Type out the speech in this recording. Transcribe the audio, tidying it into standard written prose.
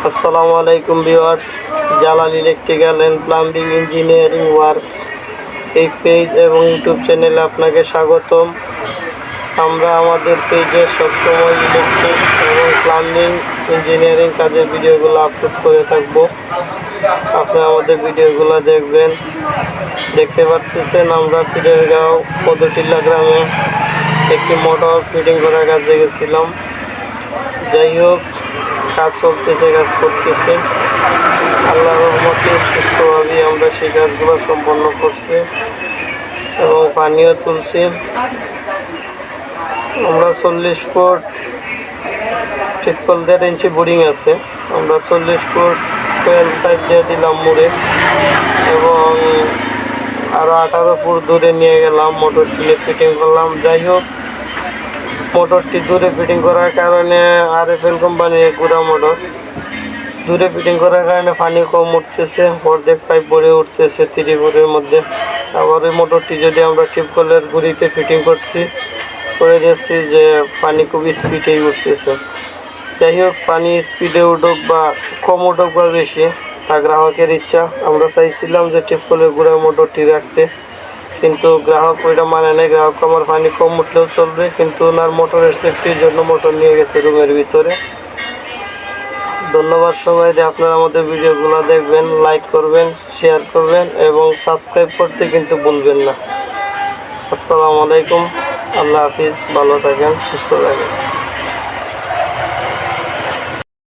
আসসালামু আলাইকুম viewers, Jalal electrical and plumbing engineering works এই পেজ এবং ইউটিউব চ্যানেলে আপনাকে স্বাগতম। আমরা আমাদের পেজে সবসময় ইলেকট্রিক এবং প্লাম্বিং ইঞ্জিনিয়ারিং কাজের ভিডিওগুলো আপলোড করে থাকবো। আপনারা আমাদের ভিডিওগুলো দেখবেন। দেখতে পাচ্ছেন আমরা ফিরেরগাঁও পদটিল্লা গ্রামে একটি মোটর ফিটিং করার কাজে গেছিলাম। যাই হোক, কাজ চলতেছে, কাজ করতেছে। আল্লাহর রহমতে সুস্থভাবে আমরা সেই কাজগুলো সম্পন্ন করছি এবং পানিও তুলছি। আমরা 40 ফুট 1.5 ইঞ্চি বোরিং আছে। আমরা 40 ফুট 12 পাইপ দিয়ে দিলাম মুড়ে এবং আরও 18 ফুট দূরে নিয়ে গেলাম, মোটরটি ফিটিং করলাম। যাই হোক, মোটরটি দূরে ফিটিং করার কারণে RFL কোম্পানির গুড়া মোটর দূরে ফিটিং করার কারণে পানি কম উঠতেছে, অর্ধেক পাইপ ভরে উঠতেছে 30 ফুটের মধ্যে। আবার ওই মোটরটি যদি আমরা টিউবওয়েলের গুড়িতে ফিটিং করে দিচ্ছি যে পানি খুব স্পিডেই উঠতেছে। যাই হোক, পানি স্পিডে উঠুক বা কম উঠুক বা বেশি, তা গ্রাহকের ইচ্ছা। আমরা চাইছিলাম যে টিউবওয়েলের গুড়া মোটরটি রাখতে, কিন্তু গ্রাহক ওইটা মানে নেই। গ্রাহক আমার পানি কম উঠলেও চলবে, কিন্তু ওনার মোটরের সেফটির জন্য মোটর নিয়ে গেছে রুমের ভিতরে। ধন্যবাদ সবাইকে। আপনারা আমাদের ভিডিওগুলো দেখবেন, লাইক করবেন, শেয়ার করবেন এবং সাবস্ক্রাইব করতে কিন্তু ভুলবেন না। আসসালামু আলাইকুম, আল্লাহ হাফিজ, ভালো থাকেন, সুস্থ থাকেন।